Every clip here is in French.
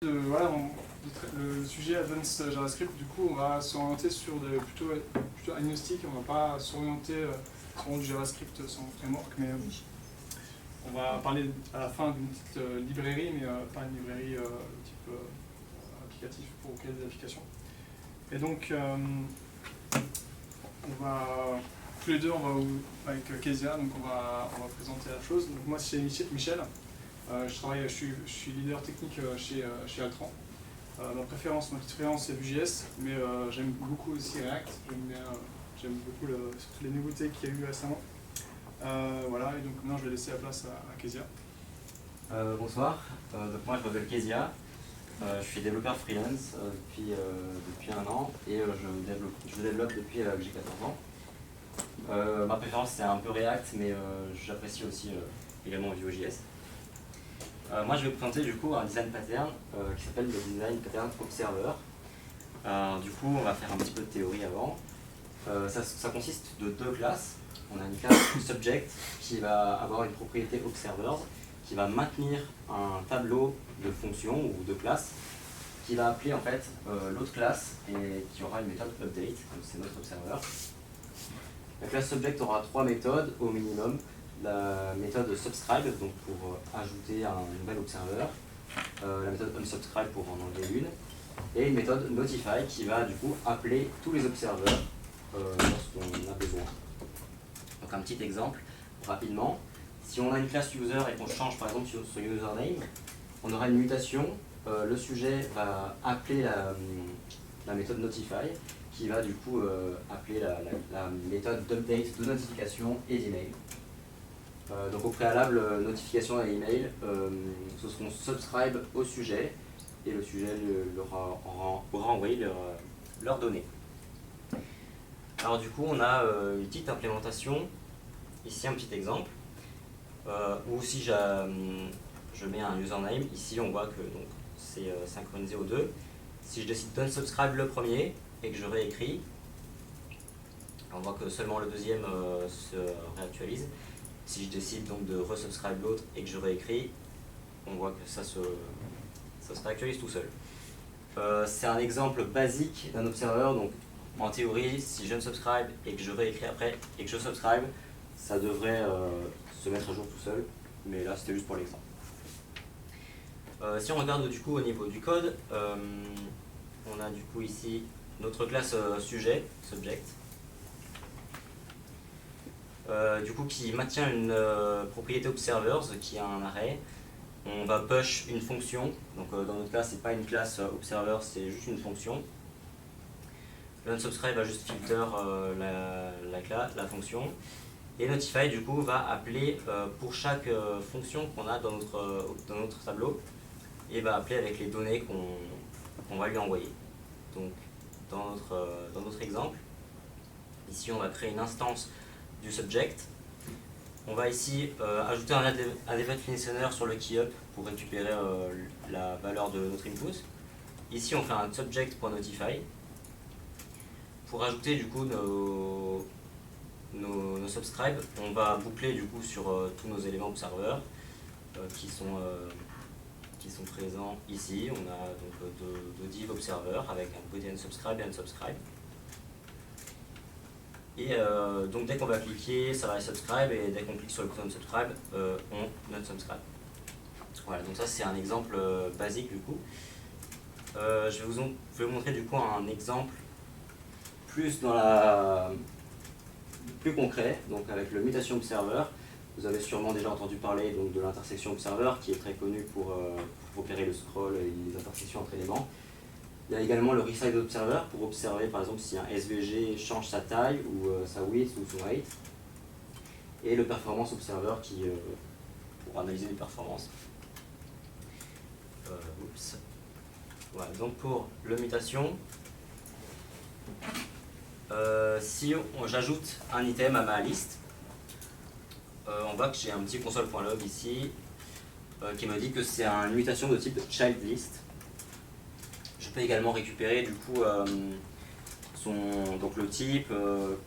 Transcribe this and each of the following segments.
Voilà, le sujet Advanced JavaScript, du coup, on va s'orienter sur plutôt agnostique, on va pas s'orienter sur du JavaScript sans framework, mais on va parler à la fin d'une petite librairie, mais pas une librairie type applicatif pour créer des applications. Et donc, on va, tous les deux, avec Kezia, donc on va présenter la chose. Donc moi, c'est Michel. Je suis leader technique chez Altran. Ma petite préférence c'est Vue.js, mais j'aime beaucoup aussi React. J'aime beaucoup surtout les nouveautés qu'il y a eu récemment. Voilà, et donc maintenant je vais laisser la place à Kezia. Bonsoir, donc moi je m'appelle Kezia, je suis développeur freelance depuis 1 an et je développe depuis que j'ai 14 ans. Ma préférence c'est un peu React, mais j'apprécie aussi également Vue.js. Moi je vais vous présenter du coup un design pattern qui s'appelle le design pattern observer. Du coup on va faire un petit peu de théorie avant. Ça consiste de 2 classes. On a une classe subject qui va avoir une propriété observers qui va maintenir un tableau de fonctions ou de classes qui va appeler en fait l'autre classe et qui aura une méthode update, donc c'est notre observer. La classe subject aura 3 méthodes au minimum. La méthode subscribe, donc pour ajouter un nouvel observer, la méthode unsubscribe pour en enlever une, et une méthode notify qui va du coup appeler tous les observers lorsqu'on a besoin. Donc un petit exemple, rapidement, si on a une classe user et qu'on change par exemple son username, on aura une mutation, le sujet va appeler la méthode notify qui va du coup appeler la méthode d'update de notification et d'email. Donc au préalable, notification et email, ce seront subscribe au sujet et le sujet aura envoyé leurs données. Alors du coup on a une petite implémentation, ici un petit exemple, où si je mets un username, ici on voit que c'est synchronisé aux deux. Si je décide d'unsubscribe le premier et que je réécris, on voit que seulement le deuxième se réactualise. Si je décide donc de resubscribe l'autre et que je réécris, on voit que ça se réactualise tout seul. C'est un exemple basique d'un observer, donc en théorie, si je unsubscribe et que je réécris après et que je subscribe, ça devrait se mettre à jour tout seul, mais là c'était juste pour l'exemple. Si on regarde du coup au niveau du code, on a du coup ici notre classe sujet, subject, du coup qui maintient une propriété observers qui a un array. On va push une fonction, donc dans notre cas c'est pas une classe observer, c'est juste une fonction. L'unsubscribe va juste filter la fonction. Et notify du coup va appeler pour chaque fonction qu'on a dans notre tableau et va appeler avec les données qu'on va lui envoyer. Donc dans notre exemple, ici on va créer une instance du subject. On va ici ajouter un event listener sur le key up pour récupérer la valeur de notre input. Ici on fait un subject.notify. Pour ajouter du coup nos subscribes, on va boucler du coup sur tous nos éléments observeurs qui sont présents ici. On a donc deux div observer avec un boolean subscribe et unsubscribe. Et donc dès qu'on va cliquer, ça va subscribe, et dès qu'on clique sur le bouton subscribe, on unsubscribe. Voilà, donc ça c'est un exemple basique du coup. Je vais vous montrer du coup un exemple plus plus concret, donc avec le mutation observer. Vous avez sûrement déjà entendu parler donc, de l'intersection observer qui est très connue pour opérer le scroll et les intersections entre éléments. Il y a également le resize observer pour observer par exemple si un SVG change sa taille ou sa width ou son height. Et le performance observer qui pour analyser les performances. Voilà, donc pour le mutation, si j'ajoute un item à ma liste, on voit que j'ai un petit console.log ici qui me dit que c'est une mutation de type child list. Je peux également récupérer du coup donc le type,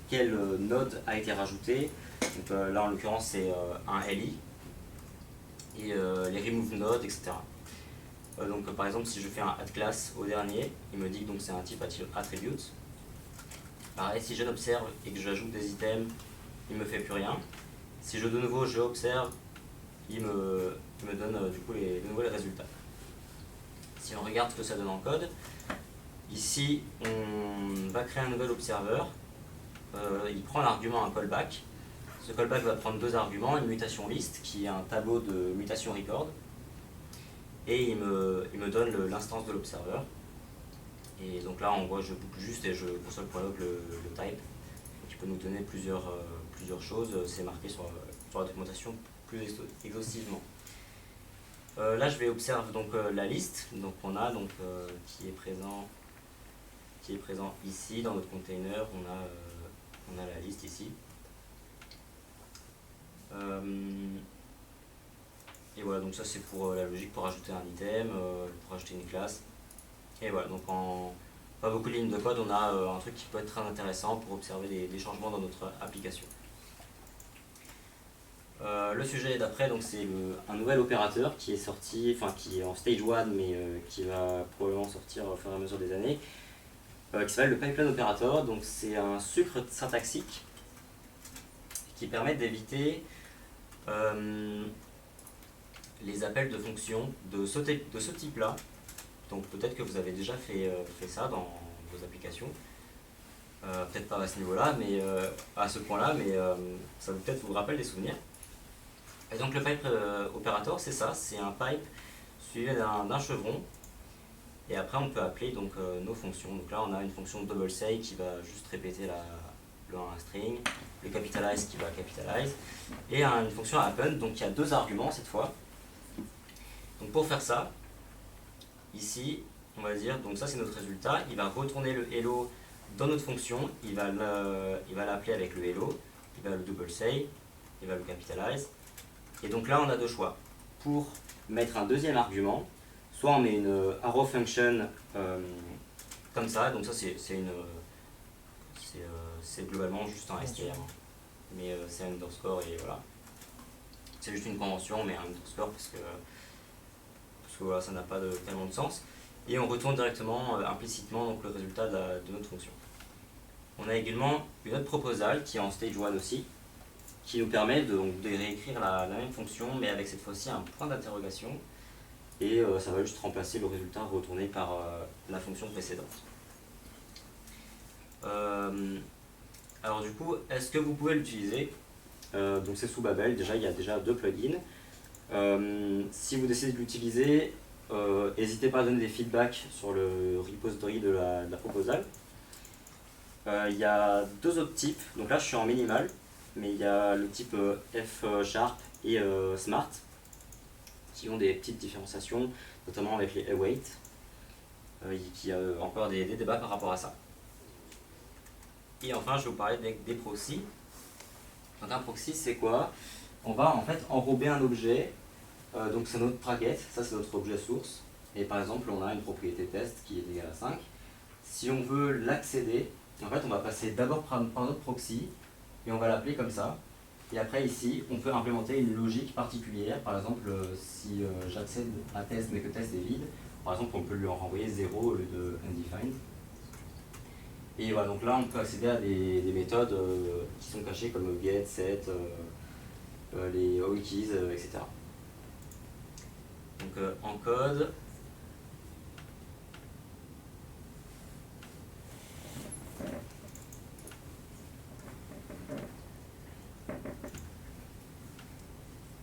quel node a été rajouté. Donc, là en l'occurrence c'est un LI, et les remove nodes, etc. Donc par exemple, si je fais un add class au dernier, il me dit que c'est un type attribute. Pareil, si je l'observe et que j'ajoute des items, il ne me fait plus rien. Si je de nouveau je observe, il me donne du coup de nouveau les résultats. Si on regarde ce que ça donne en code, ici on va créer un nouvel observer. Il prend l'argument un callback. Ce callback va prendre deux arguments, une mutation list qui est un tableau de mutation record, et il me donne l'instance de l'observer. Et donc là on voit, je boucle juste et je console.log le type, qui peut nous donner plusieurs choses. C'est marqué sur la documentation plus exhaustivement. Là je vais observer donc la liste, donc on a qui est présent ici dans notre container. On a la liste ici. Et voilà, donc ça c'est pour la logique, pour ajouter un item, pour ajouter une classe. Et voilà, donc en pas beaucoup de lignes de code, on a un truc qui peut être très intéressant pour observer des changements dans notre application. Le sujet d'après, c'est un nouvel opérateur qui est sorti, enfin qui est en stage 1, mais qui va probablement sortir au fur et à mesure des années, qui s'appelle le pipeline operator. Donc c'est un sucre syntaxique qui permet d'éviter les appels de fonctions de ce type-là. Donc peut-être que vous avez déjà fait ça dans vos applications. Peut-être pas à ce niveau-là, mais à ce point-là, mais ça vous peut-être vous rappelle des souvenirs. Et donc le pipe operator, c'est ça, c'est un pipe suivi d'un chevron. Et après on peut appeler nos fonctions. Donc là on a une fonction double say qui va juste répéter un string, le capitalize qui va capitalize, et une fonction append, donc il y a deux arguments cette fois. Donc pour faire ça, ici on va dire, donc ça c'est notre résultat, il va retourner le hello dans notre fonction, il va l'appeler avec le hello, il va le double say, il va le capitalize, et donc là on a deux choix. Pour mettre un deuxième argument, soit on met une arrow function comme ça, donc ça c'est globalement juste un str, mais c'est un underscore et voilà. C'est juste une convention, mais un underscore parce que voilà, ça n'a pas tellement de sens. Et on retourne directement, implicitement, le résultat de notre fonction. On a également une autre proposal qui est en stage 1 aussi, qui nous permet de réécrire la même fonction, mais avec cette fois-ci un point d'interrogation. Et ça va juste remplacer le résultat retourné par la fonction précédente. Alors du coup, est-ce que vous pouvez l'utiliser? Donc c'est sous Babel, déjà il y a déjà deux plugins. Si vous décidez de l'utiliser, n'hésitez pas à donner des feedbacks sur le repository de la proposal. Il y a deux autres types, donc là je suis en minimal, mais il y a le type F# et Smart, qui ont des petites différenciations, notamment avec les await, qui a encore des débats par rapport à ça. Et enfin, je vais vous parler des proxys. Donc un proxy, c'est quoi? On va en fait enrober un objet, donc c'est notre target, ça c'est notre objet source, et par exemple on a une propriété test qui est égale à 5. Si on veut l'accéder, en fait on va passer d'abord par notre proxy, et on va l'appeler comme ça. Et après ici, on peut implémenter une logique particulière. Par exemple, si j'accède à test mais que test est vide, par exemple, on peut lui en renvoyer 0 au lieu de undefined. Et voilà, donc là, on peut accéder à des méthodes qui sont cachées comme get, set, les wikis, etc. Donc en code,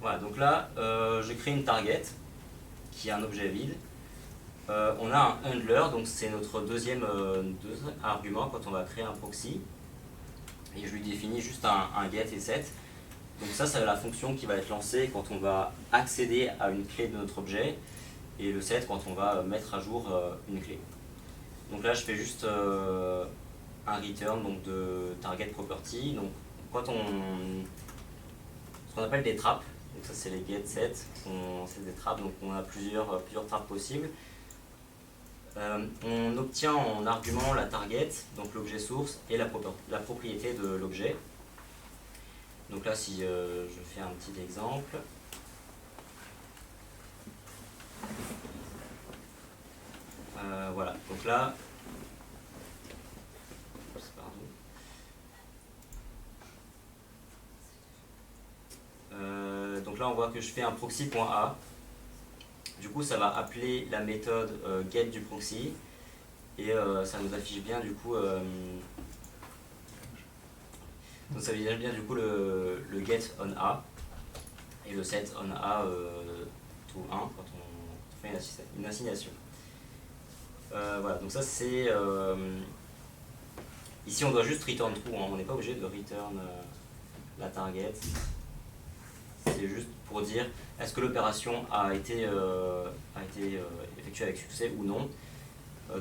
voilà, donc là, je crée une target qui est un objet vide. On a un handler, donc c'est notre deuxième argument quand on va créer un proxy. Et je lui définis juste un get et set. Donc ça, c'est la fonction qui va être lancée quand on va accéder à une clé de notre objet. Et le set quand on va mettre à jour une clé. Donc là, je fais juste un return donc de target property. Donc quand ce qu'on appelle des trappes. Donc ça c'est les get set, c'est des trappes, donc on a plusieurs trappes possibles. On obtient en argument la target, donc l'objet source, et la propriété de l'objet. Donc là si je fais un petit exemple. Voilà, donc là, on voit que je fais un proxy.a. Du coup, ça va appeler la méthode get du proxy et ça nous affiche bien du coup donc ça affiche bien du coup le get on A et le set on A to 1 quand on fait une assignation. Voilà, donc ça c'est ici on doit juste return true, hein, on n'est pas obligé de return la target. C'est juste pour dire est-ce que l'opération a été effectuée avec succès ou non.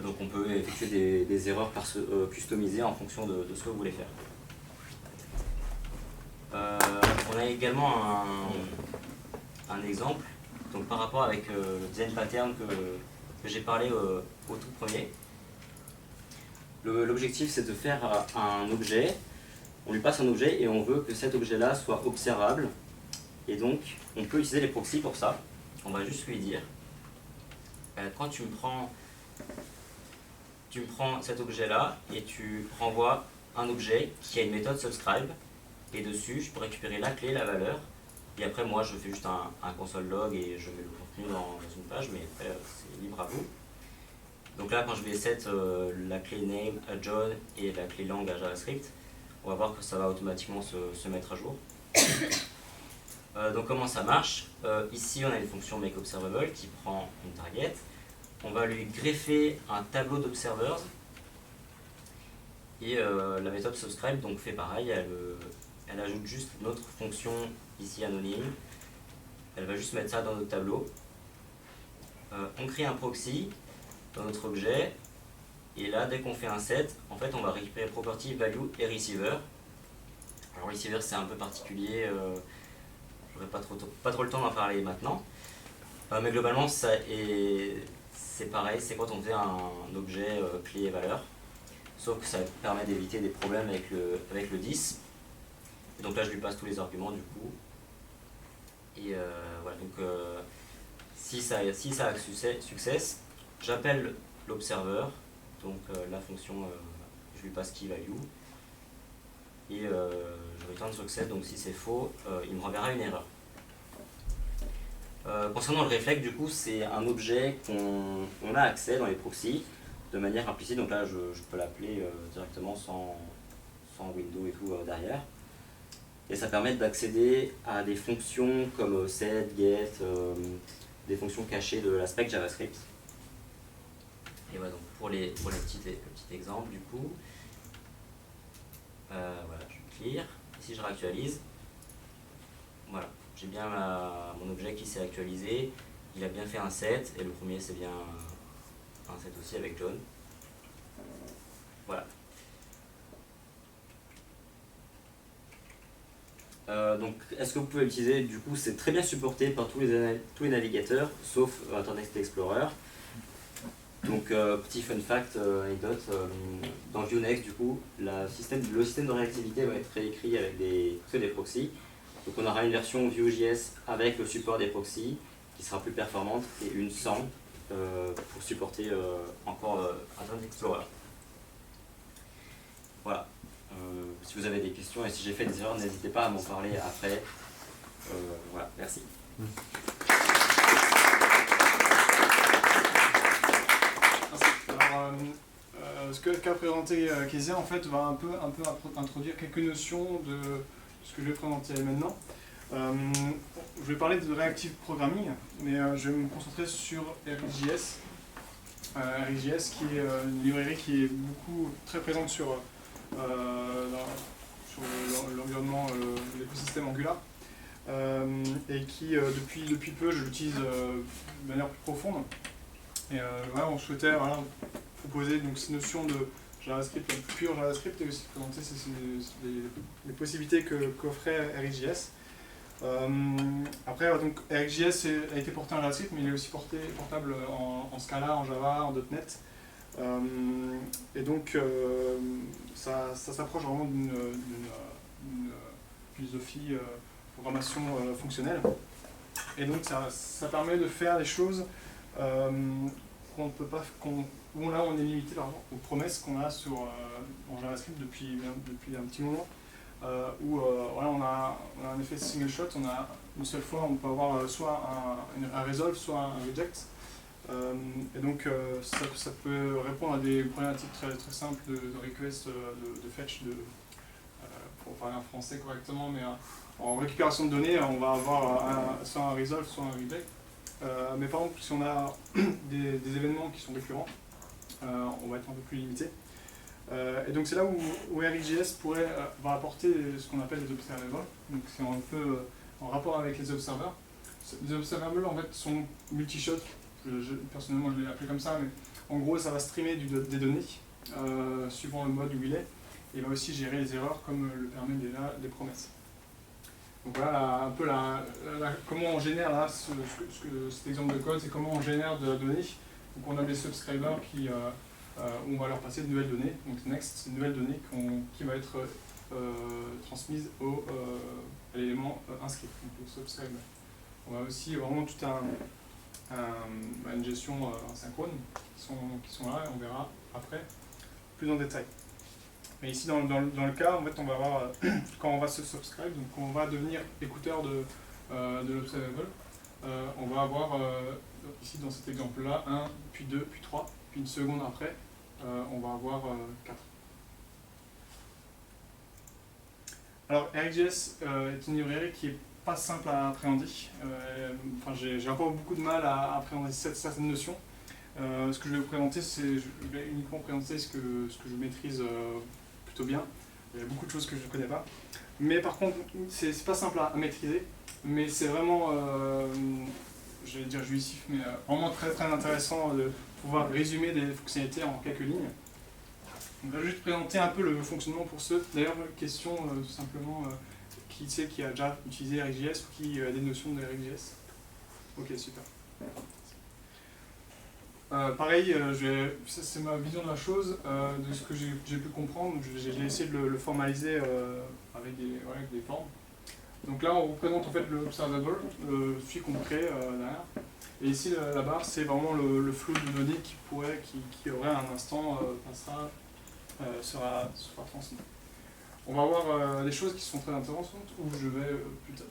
Donc on peut effectuer des erreurs customisées en fonction de ce que vous voulez faire. On a également un exemple donc par rapport avec le design pattern que j'ai parlé au tout premier. L'objectif c'est de faire un objet, on lui passe un objet et on veut que cet objet-là soit observable. Et donc, on peut utiliser les proxys pour ça. On va juste lui dire, quand tu me prends cet objet-là et tu renvoies un objet qui a une méthode subscribe, et dessus, je peux récupérer la clé, la valeur, et après, moi, je fais juste un console log et je mets le contenu dans une page, mais après, c'est libre à vous. Donc là, quand je vais set la clé name à John et la clé lang à JavaScript, on va voir que ça va automatiquement se mettre à jour. Donc comment ça marche? Ici on a une fonction makeObservable qui prend une target. On va lui greffer un tableau d'observers et la méthode subscribe donc fait pareil, elle ajoute juste notre fonction ici anonyme. Elle va juste mettre ça dans notre tableau. On crée un proxy dans notre objet et là dès qu'on fait un set, en fait on va récupérer property, value et receiver. Alors receiver c'est un peu particulier. J'aurai pas trop le temps d'en parler maintenant. Mais globalement, c'est pareil, c'est quand on fait un objet clé et valeur. Sauf que ça permet d'éviter des problèmes avec le 10. Et donc là, je lui passe tous les arguments du coup. Et voilà, donc si ça a success, j'appelle l'observer, donc la fonction, je lui passe key value. Et je return success, donc si c'est faux, il me renverra une erreur. Concernant le reflect, du coup, c'est un objet qu'on a accès dans les proxys de manière implicite, donc là je peux l'appeler directement sans window et tout derrière. Et ça permet d'accéder à des fonctions comme set, get, des fonctions cachées de la spec JavaScript. Et voilà, donc pour le petit exemple, du coup, voilà, je clear. Si je réactualise, voilà, j'ai bien mon objet qui s'est actualisé. Il a bien fait un set, et le premier c'est bien un set aussi avec John. Voilà. Donc, est-ce que vous pouvez l'utiliser? Du coup, c'est très bien supporté par tous les navigateurs, sauf Internet Explorer. Donc, petit fun fact, anecdote, dans Vuenext, du coup, le système de réactivité va être réécrit avec des proxys. Donc, on aura une version Vue.js avec le support des proxys qui sera plus performante et une sans pour supporter encore Internet Explorer. Voilà. Si vous avez des questions et si j'ai fait des erreurs, n'hésitez pas à m'en parler après. Voilà, merci. Alors, ce qu'a présenté Kezia en fait va un peu introduire quelques notions de ce que je vais présenter maintenant. Je vais parler de Reactive Programming, mais je vais me concentrer sur RxJS. RxJS qui est une librairie qui est très présente sur l'environnement, l'écosystème Angular, et qui depuis peu je l'utilise de manière plus profonde. Et voilà, on souhaitait proposer donc ces notions de JavaScript, pure JavaScript, et aussi présenter les possibilités qu'offrait RxJS. Après, donc, RxJS a été porté en JavaScript, mais il est aussi portable en Scala, en Java, en .NET. Et donc, ça s'approche vraiment d'une philosophie programmation fonctionnelle. Et donc, ça permet de faire des choses qu'on ne peut pas, où là on est limité aux promesses qu'on a en JavaScript depuis un petit moment, où voilà, on a un effet single shot, on a une seule fois, on peut avoir soit un resolve, soit un reject. Et donc ça peut répondre à des problématiques très, très simples de request, de fetch, pour parler en français correctement, mais en récupération de données, on va avoir soit un resolve, soit un reject. Mais par exemple, si on a des événements qui sont récurrents, on va être un peu plus limité. Et donc c'est là où RxJS va apporter ce qu'on appelle les observables. Donc c'est un peu en rapport avec les observers. Les observables en fait sont multi-shot. Personnellement je l'ai appelé comme ça, mais en gros ça va streamer des données suivant le mode où il est, et va aussi gérer les erreurs comme le permet déjà les promesses. Donc voilà un peu comment on génère là, cet exemple de code, c'est comment on génère de la donnée. Donc on a des subscribers où on va leur passer de nouvelles données. Donc next, c'est une nouvelle donnée qui va être transmise à l'élément inscrit, donc le subscriber. On a aussi vraiment tout une gestion asynchrone qui sont là, et on verra après plus en détail. Mais ici dans le cas, en fait, on va avoir, quand on va se subscribe, donc on va devenir écouteur de l'observable, on va avoir ici dans cet exemple là 1, puis 2, puis 3, puis une seconde après, on va avoir 4. Alors RxJS est une librairie qui est pas simple à appréhender. J'ai encore beaucoup de mal à appréhender certaines notions. Ce que je vais vous présenter, je vais uniquement présenter ce que je maîtrise plutôt bien. Il y a beaucoup de choses que je ne connais pas. Mais par contre, c'est pas simple à maîtriser, mais c'est vraiment, je vais dire jouissif, mais vraiment très très intéressant de pouvoir résumer des fonctionnalités en quelques lignes. On va juste présenter un peu le fonctionnement pour ceux. D'ailleurs, question tout simplement, qui sait qui a déjà utilisé RxJS ou qui a des notions de RxJS? Ok, super. Pareil, ça c'est ma vision de la chose, de ce que j'ai pu comprendre. J'ai essayé de le formaliser avec des formes. Donc là, on représente en fait l'observable, celui qu'on crée derrière. Et ici, la barre, c'est vraiment le flux de données qui aurait un instant sera transmis. On va avoir des choses qui sont très intéressantes, où je vais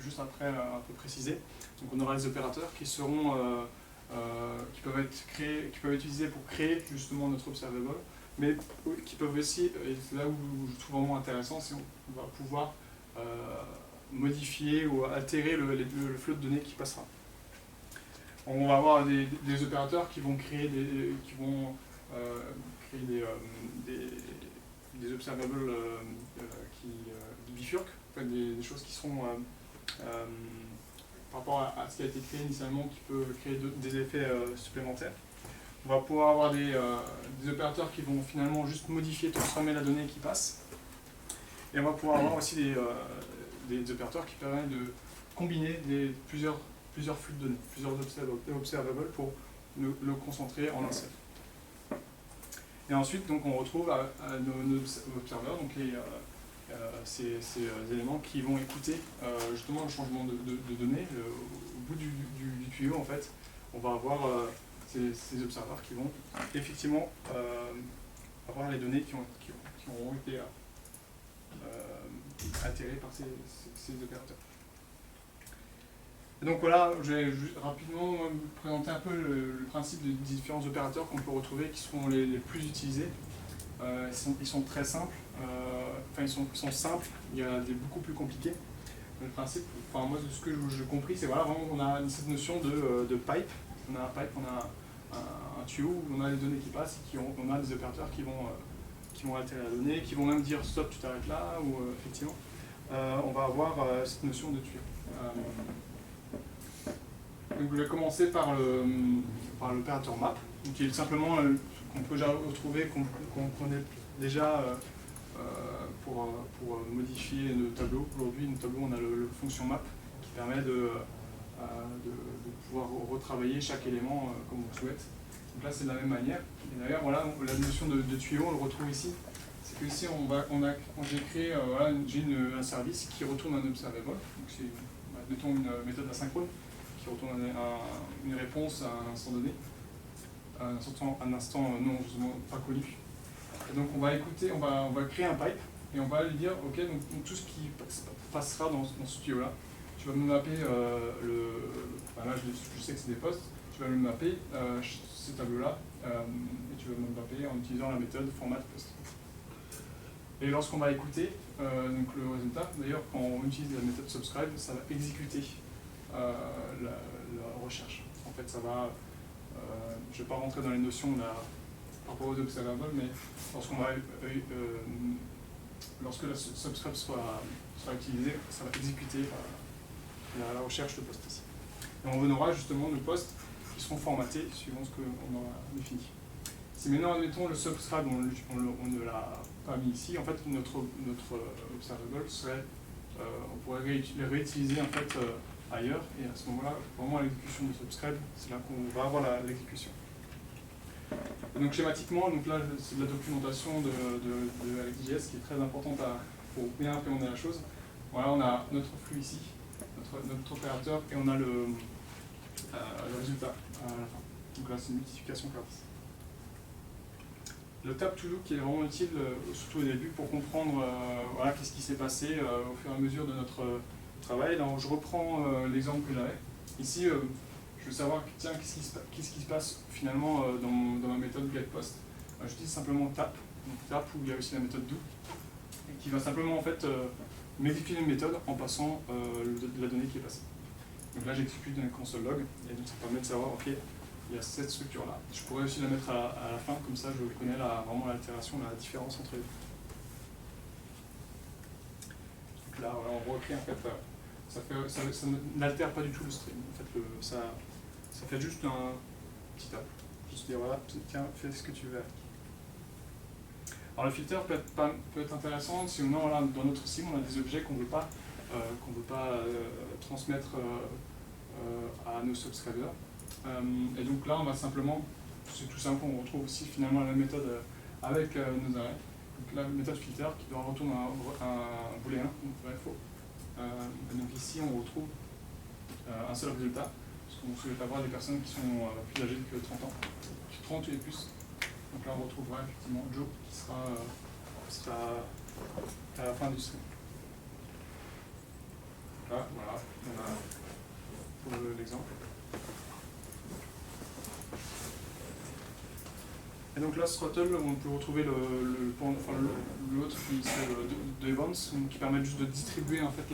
juste après un peu préciser. Donc on aura les opérateurs qui seront qui peuvent être utilisés pour créer justement notre observable, mais qui peuvent aussi, et c'est là où je trouve vraiment intéressant, c'est qu'on va pouvoir modifier ou altérer le flux de données qui passera. On va avoir des opérateurs qui vont créer des observables qui bifurquent, en fait, des choses qui sont par rapport à ce qui a été créé initialement, qui peut créer des effets supplémentaires. On va pouvoir avoir des opérateurs qui vont finalement juste modifier, transformer la donnée qui passe. Et on va pouvoir avoir aussi des opérateurs qui permettent de combiner plusieurs flux de données, plusieurs observables pour le concentrer en un seul. Et ensuite, donc, on retrouve nos observeurs, donc ces éléments qui vont écouter justement le changement de données. Au bout du tuyau, en fait, on va avoir ces observeurs qui vont effectivement avoir les données qui auront été altérées par ces opérateurs. Et donc voilà, je vais rapidement vous présenter un peu le principe des différents opérateurs qu'on peut retrouver, qui seront les plus utilisés. Ils sont très simples, ils sont simples, il y a des beaucoup plus compliqués. Le principe, moi de ce que j'ai compris, c'est voilà, vraiment on a cette notion de pipe. On a un pipe, on a un tuyau où on a les données qui passent, et on a des opérateurs qui vont altérer la donnée, qui vont même dire stop, tu t'arrêtes là, ou effectivement, on va avoir cette notion de tuyau. Donc je vais commencer par l'opérateur map, qui est simplement qu'on peut déjà retrouver, qu'on connaît déjà pour modifier nos tableaux. Aujourd'hui, nos tableaux, on a le fonction map qui permet de pouvoir retravailler chaque élément comme on le souhaite. Donc là, c'est de la même manière. Et d'ailleurs, voilà, la notion de tuyau, on le retrouve ici. C'est que ici, j'ai créé un service qui retourne un observable. Donc c'est, mettons, une méthode asynchrone qui retourne une réponse à un instant donné. un instant non justement pas connu. Et donc on va écouter, on va créer un pipe et on va lui dire ok, donc tout ce qui passera dans ce studio là, tu vas me mapper là je sais que c'est des postes, tu vas me mapper ces tableaux là et tu vas me mapper en utilisant la méthode format post. Et lorsqu'on va écouter donc le résultat, d'ailleurs quand on utilise la méthode subscribe, ça va exécuter la recherche. En fait ça va, je ne vais pas rentrer dans les notions par rapport aux observables, mais lorsque la subscribe sera utilisée, ça va exécuter la recherche de poste ici. Et on aura justement nos postes qui seront formatés suivant ce qu'on aura défini. Si maintenant, admettons, le subscribe, on ne l'a pas mis ici, en fait, notre observable serait, on pourrait les réutiliser en fait, ailleurs, et à ce moment-là, vraiment l'exécution de subscribe, c'est là qu'on va avoir l'exécution. Donc schématiquement, donc là c'est de la documentation de ActJS qui est très importante pour bien appréhender la chose. Voilà, on a notre flux ici, notre opérateur, et on a le résultat à la fin. Donc là c'est une multiplication classe. Le tab to do qui est vraiment utile, surtout au début, pour comprendre voilà, qu'est-ce qui s'est passé au fur et à mesure de notre travail. Donc, je reprends l'exemple que j'avais. Ici, je veux savoir, tiens, qu'est-ce qui se passe finalement dans ma méthode getPost. J'utilise simplement tap, donc tap où il y a aussi la méthode do, qui va simplement en fait modifier une méthode en passant la donnée qui est passée. Donc là j'exécute dans le console log, et donc ça permet de savoir, ok, il y a cette structure-là. Je pourrais aussi la mettre à la fin, comme ça je connais vraiment l'altération, la différence entre les deux. Donc là, voilà, on recrée en fait, ça n'altère pas du tout le stream. En fait, ça fait juste un petit tap. Juste dire, voilà, tiens, fais ce que tu veux avec. Alors le filter peut être intéressant si maintenant, voilà, dans notre sim, on a des objets qu'on ne veut pas, transmettre à nos subscribers. Et donc là, on va simplement, c'est tout simple, on retrouve aussi finalement la même méthode avec nos arrêts. Donc la méthode filter qui doit retourner un booléen, donc vrai, faux. Et donc ici, on retrouve un seul résultat, parce qu'on souhaite avoir des personnes qui sont plus âgées que 30 ans, 30 et plus. Donc là, on retrouvera effectivement Joe qui sera à la fin du stream. Là, voilà, on a pour l'exemple. Et donc là, Throttle, on peut retrouver l'autre qui c'est de Events, qui permet juste de distribuer en fait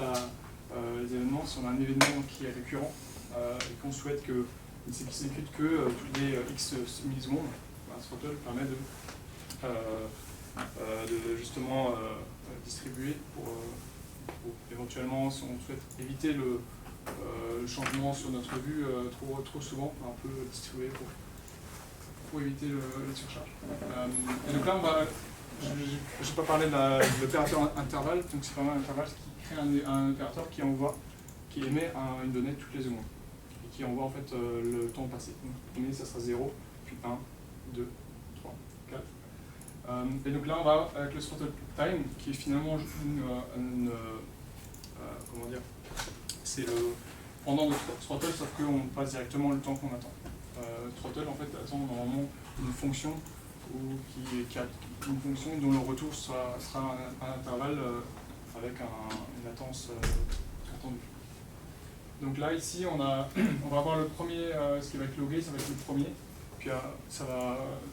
les événements. Si on a un événement qui est récurrent et qu'on souhaite qu'il ne s'exécute que tous les X millisecondes, Throttle permet de justement distribuer pour éventuellement, si on souhaite éviter le changement sur notre vue trop souvent, un peu distribuer pour éviter la surcharge. Et donc là, je n'ai pas parlé de l'opérateur intervalle, donc c'est vraiment un intervalle qui crée un opérateur qui émet une donnée toutes les secondes, et qui envoie en fait le temps passé. Donc le premier, ça sera 0, puis 1, 2, 3, 4. Et donc là, on va avec le throttle time, qui est finalement comment dire, c'est le pendant le throttle, sauf qu'on passe directement le temps qu'on attend. Throttle en fait attend normalement une fonction qui a une fonction dont le retour sera un intervalle avec une latence attendue. Donc là ici on va avoir le premier, ce qui va être logué, ça va être le premier, puis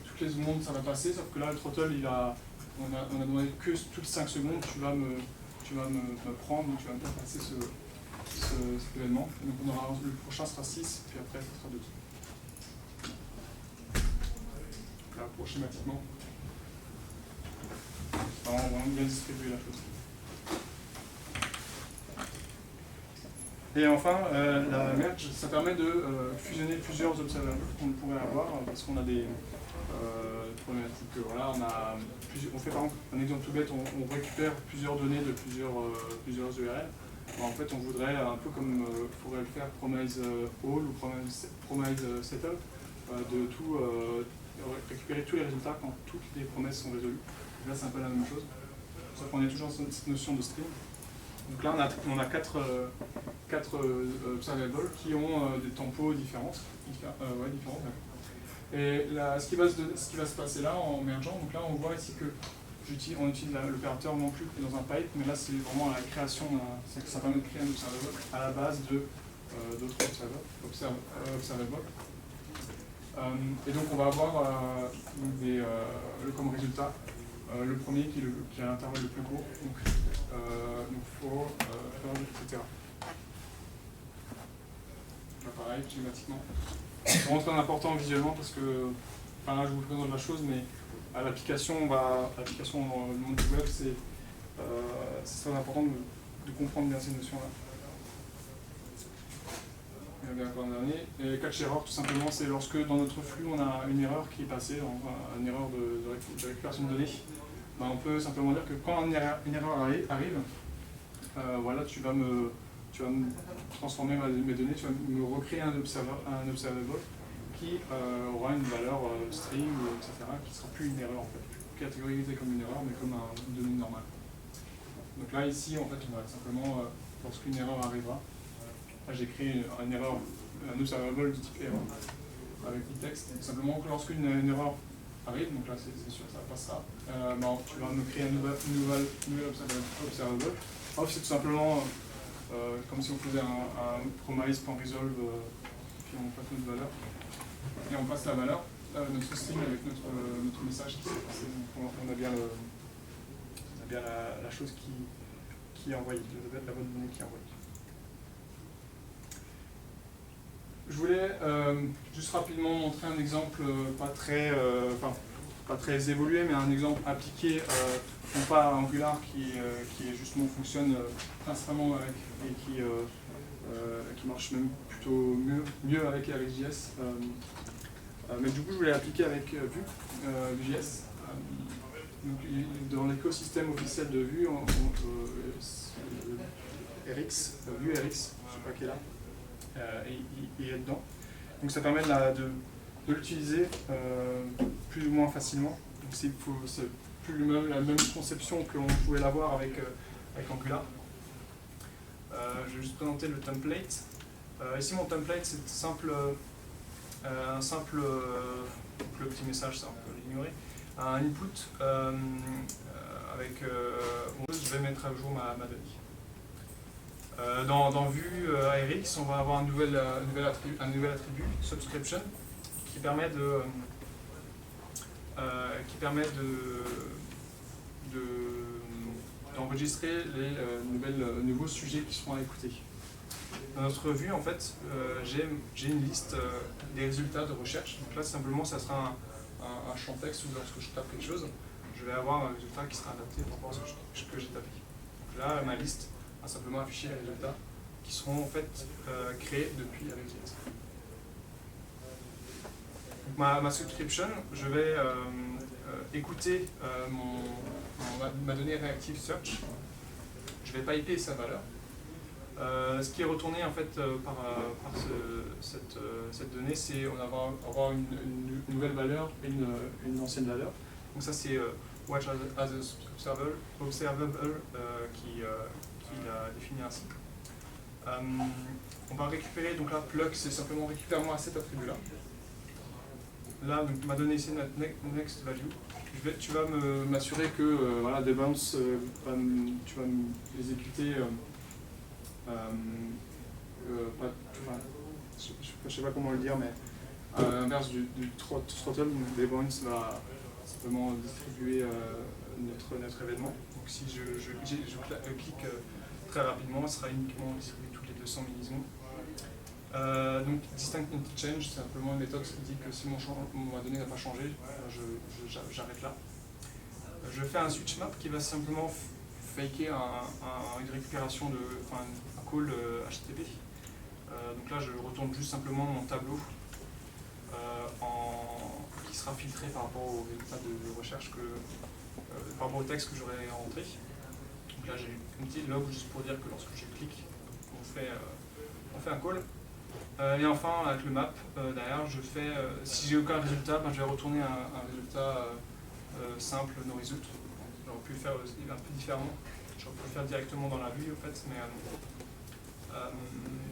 toutes les secondes ça va passer, sauf que là le throttle on a demandé que toutes les 5 secondes tu vas me prendre, tu vas me faire passer cet événement. Donc le prochain sera 6, puis après ça sera 2. Là, pour schématiquement, on va bien distribuer la chose. Et enfin, la merge, ça permet de fusionner plusieurs observables qu'on pourrait avoir, parce qu'on a des problématiques. Voilà, on fait par exemple un exemple tout bête, on récupère plusieurs données de plusieurs URL. En fait, on voudrait, un peu comme pourrait le faire Promise All ou Promise Settle, de tout récupérer tous les résultats quand toutes les promesses sont résolues. Donc là, c'est un peu la même chose. Sauf qu'on est toujours dans cette notion de stream. Donc là, on a quatre observables qui ont des tempos différentes. Et là, ce qui va se passer là en mergeant, donc là on voit ici que on utilise l'opérateur non plus que dans un pipe, mais là c'est vraiment la création, ça permet de créer un observable à la base d'autres observables. Et donc on va avoir comme résultat le premier qui a l'intervalle le plus court, donc for, etc. Là pareil, schématiquement. C'est vraiment très important visuellement parce que, enfin là je vous présente la chose, mais à l'application dans le monde du web, c'est très important de comprendre bien ces notions-là. Il y avait encore un dernier. Et catch error, tout simplement, c'est lorsque dans notre flux on a une erreur qui est passée, une erreur de récupération de données. Ben, on peut simplement dire que quand une erreur arrive, voilà, tu vas me transformer mes données, tu vas me recréer un observable qui aura une valeur string, etc., qui ne sera plus une erreur, en fait, plus catégorisée comme une erreur, mais comme une donnée normale. Donc là, ici, en fait, on va simplement, lorsqu'une erreur arrivera, là j'ai créé un observable du type error avec du texte. Simplement que lorsqu'une erreur arrive, donc là c'est sûr ça passera, tu vas me créer un nouvel observable. Off, c'est tout simplement comme si on faisait un promise.resolve, puis on passe notre valeur. Et on passe la valeur, notre string avec notre message qui s'est passé. Donc on a bien, la chose qui est envoyée, la bonne donnée qui est envoyée. Je voulais juste rapidement montrer un exemple pas très évolué, mais un exemple appliqué, non pas à Angular, qui justement fonctionne principalement avec, et qui marche même plutôt mieux avec JS. Mais du coup, je voulais l'appliquer avec Vue.js. Donc, dans l'écosystème officiel de Vue, RX, Vue RX, je ne sais pas quel est là, il est dedans. Donc ça permet de l'utiliser plus ou moins facilement. C'est plus la même conception que l'on pouvait l'avoir avec Angular. Je vais juste présenter le template. Ici mon template c'est un simple le petit message, ça on peut l'ignorer, un input avec je vais mettre à jour ma donnée. Dans Vue ARX, on va avoir un nouvel attribut, subscription, qui permet d'enregistrer les nouveaux sujets qui seront à écouter. Dans notre vue, en fait, j'ai une liste des résultats de recherche. Donc là, simplement, ça sera un champ texte où lorsque je tape quelque chose, je vais avoir un résultat qui sera adapté par rapport à ce que j'ai tapé. Donc là, ma liste va simplement afficher les résultats qui seront en fait créés depuis RxJS. Ma subscription, je vais écouter ma donnée reactive search. Je vais piper sa valeur. Ce qui est retourné en fait par cette donnée, c'est on va avoir une nouvelle valeur et une ancienne valeur. Donc ça c'est watch as observable qui l'a défini ainsi. On va récupérer, donc là plug c'est simplement récupère-moi cet attribut là. Là donc, ma donnée c'est next value. Tu vas m'assurer que voilà, des bounce, tu vas l'exécuter. Je sais pas comment le dire, mais à l'inverse du throttle, des bounce va simplement distribuer notre événement. Donc si je clique très rapidement, il sera uniquement distribué toutes les 200 millisecondes. Donc distinct change, c'est simplement une méthode qui dit que si ma donnée n'a pas changé, j'arrête là. Je fais un switch map qui va simplement faker une récupération un call HTTP. Donc là je retourne juste simplement mon tableau qui sera filtré par rapport aux résultats de recherche par rapport au texte que j'aurais rentré. Donc là j'ai un petit log juste pour dire que lorsque je clique, on fait un call. Et enfin avec le map derrière, si j'ai aucun résultat, je vais retourner un résultat simple no result. J'aurais pu le faire un peu différemment. J'aurais pu le faire directement dans la vue en fait,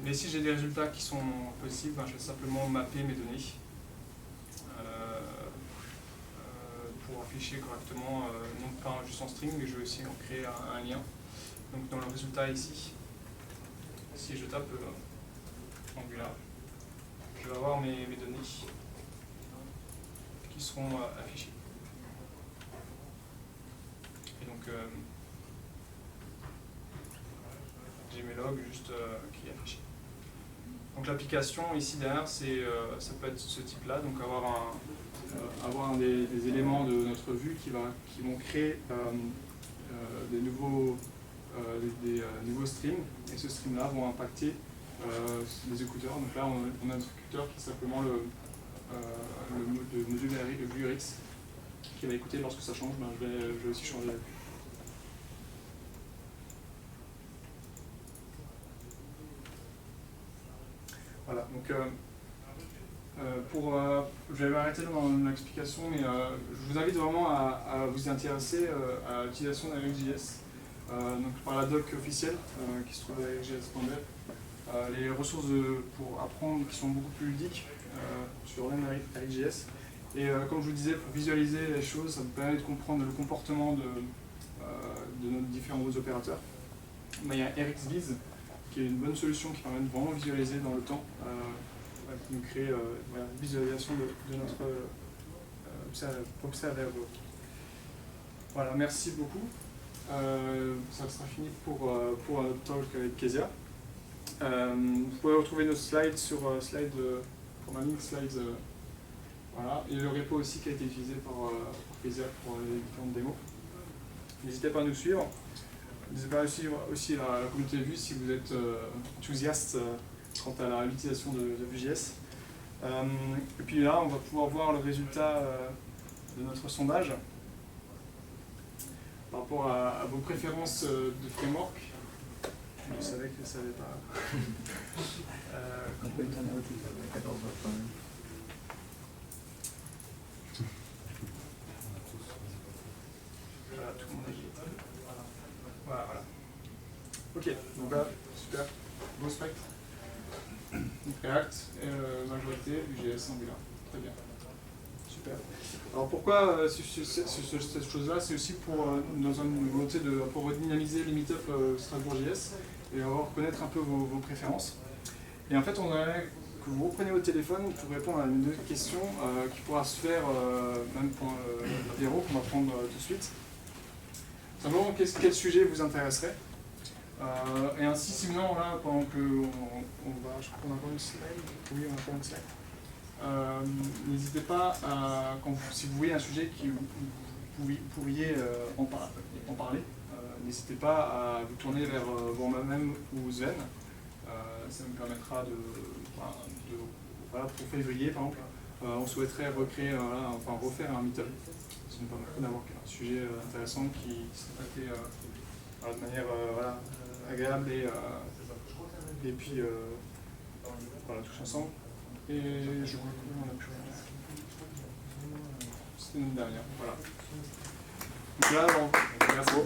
mais si j'ai des résultats qui sont possibles, je vais simplement mapper mes données afficher correctement, non pas juste en string, mais je vais aussi en créer un lien. Donc dans le résultat ici, si je tape Angular, je vais avoir mes données qui seront affichées. Et donc j'ai mes logs juste qui est affiché. Donc l'application ici derrière, ça peut être ce type-là, donc avoir des éléments de notre vue qui vont créer des nouveaux streams, et ce stream-là vont impacter les écouteurs. Donc là, on a un écouteur qui est simplement le module de vue RX qui va écouter lorsque ça change. Je vais aussi changer la vue. Voilà, donc je vais m'arrêter dans l'explication, mais je vous invite vraiment à vous intéresser à l'utilisation d'ArcGIS. Donc par la doc officielle qui se trouve à arcgis.dev, les ressources pour apprendre qui sont beaucoup plus ludiques sur l'ArcGIS. Et comme je vous disais, pour visualiser les choses, ça vous permet de comprendre le comportement de nos différents opérateurs. Mais il y a RxViz, qui est une bonne solution qui permet de vraiment visualiser dans le temps, qui nous crée une visualisation de notre observable. Voilà, merci beaucoup. Ça sera fini pour notre talk avec Kezia. Vous pouvez retrouver nos slides sur link slides. Voilà. Et le repo aussi qui a été utilisé par Kezia pour les différentes démos. N'hésitez pas à nous suivre. N'hésitez pas à suivre aussi la communauté Vue si vous êtes enthousiaste quant à l'utilisation de Vue.js. Et puis là, on va pouvoir voir le résultat de notre sondage par rapport à vos préférences de framework. Je savais que je ne savais pas. Voilà, tout le monde est. Voilà. Ok, donc là, super. Beau spectre. React, majorité, Vue.js, Angular. Très bien. Super. Alors pourquoi cette chose-là? C'est aussi dans une volonté de redynamiser les meet-up Strasbourg.js et connaître un peu vos préférences. Et en fait, on aimerait que vous repreniez votre téléphone pour répondre à une autre question qui pourra se faire même pour l'apéro qu'on va prendre tout de suite. Simplement, quel sujet vous intéresserait? Et ainsi, sinon, là, pendant que je crois qu'on a encore une slide. Oui, on a encore une slide. N'hésitez pas, si vous voyez un sujet que vous pourriez en parler, n'hésitez pas à vous tourner vers moi-même ou Sven. Ça me permettra pour février, par exemple, on souhaiterait refaire un meet-up. Ça nous permettrait d'avoir un sujet intéressant qui serait traité de manière agréable et puis voilà, tous ensemble. Et je crois qu'on n'a plus rien. C'était une dernière. Voilà. Donc là, merci.